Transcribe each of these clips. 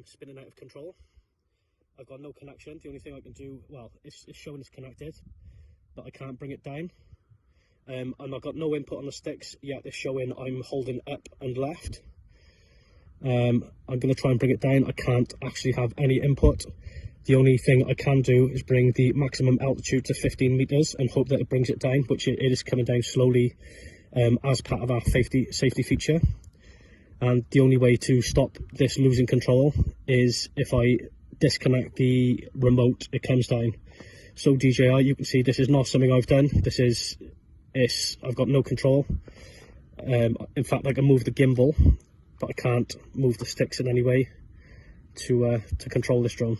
spinning out of control. I've got no connection. The only thing I can do, well, it's showing it's connected, but I can't bring it down. And I've got no input on the sticks, yet it's showing I'm holding up and left. I'm going to try and bring it down. I can't actually have any input. The only thing I can do is bring the maximum altitude to 15 meters and hope that it brings it down, which it is coming down slowly as part of our safety feature. And the only way to stop this losing control is if I disconnect the remote, it comes down. So DJI, you can see this is not something I've done. I've got no control. In fact, I can move the gimbal, but I can't move the sticks in any way to control this drone.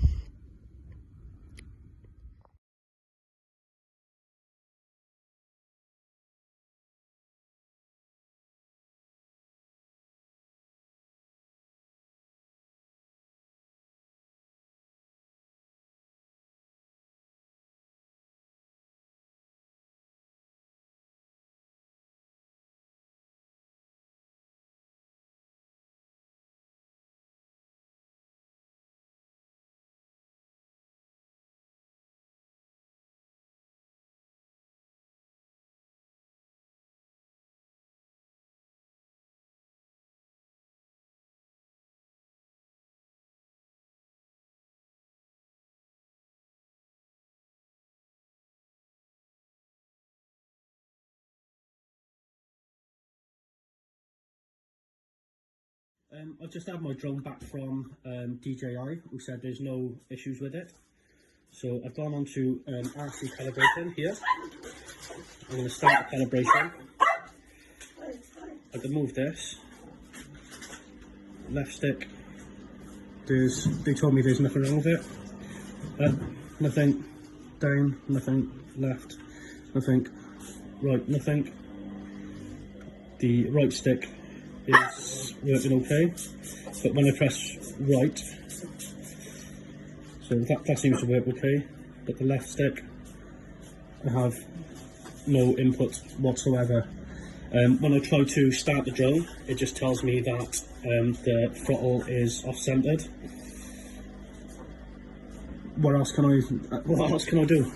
I've just had my drone back from DJI, who said there's no issues with it. So I've gone on to RC calibration here. I'm going to start the calibration. I can move this. Left stick, they told me there's nothing wrong with it. Nothing, down, nothing, left, nothing, right, nothing. The right stick is working okay, but when I press right, so that seems to work okay, but the left stick, I have no input whatsoever. When I try to start the drone, it just tells me that the throttle is off-centered. What else can I do?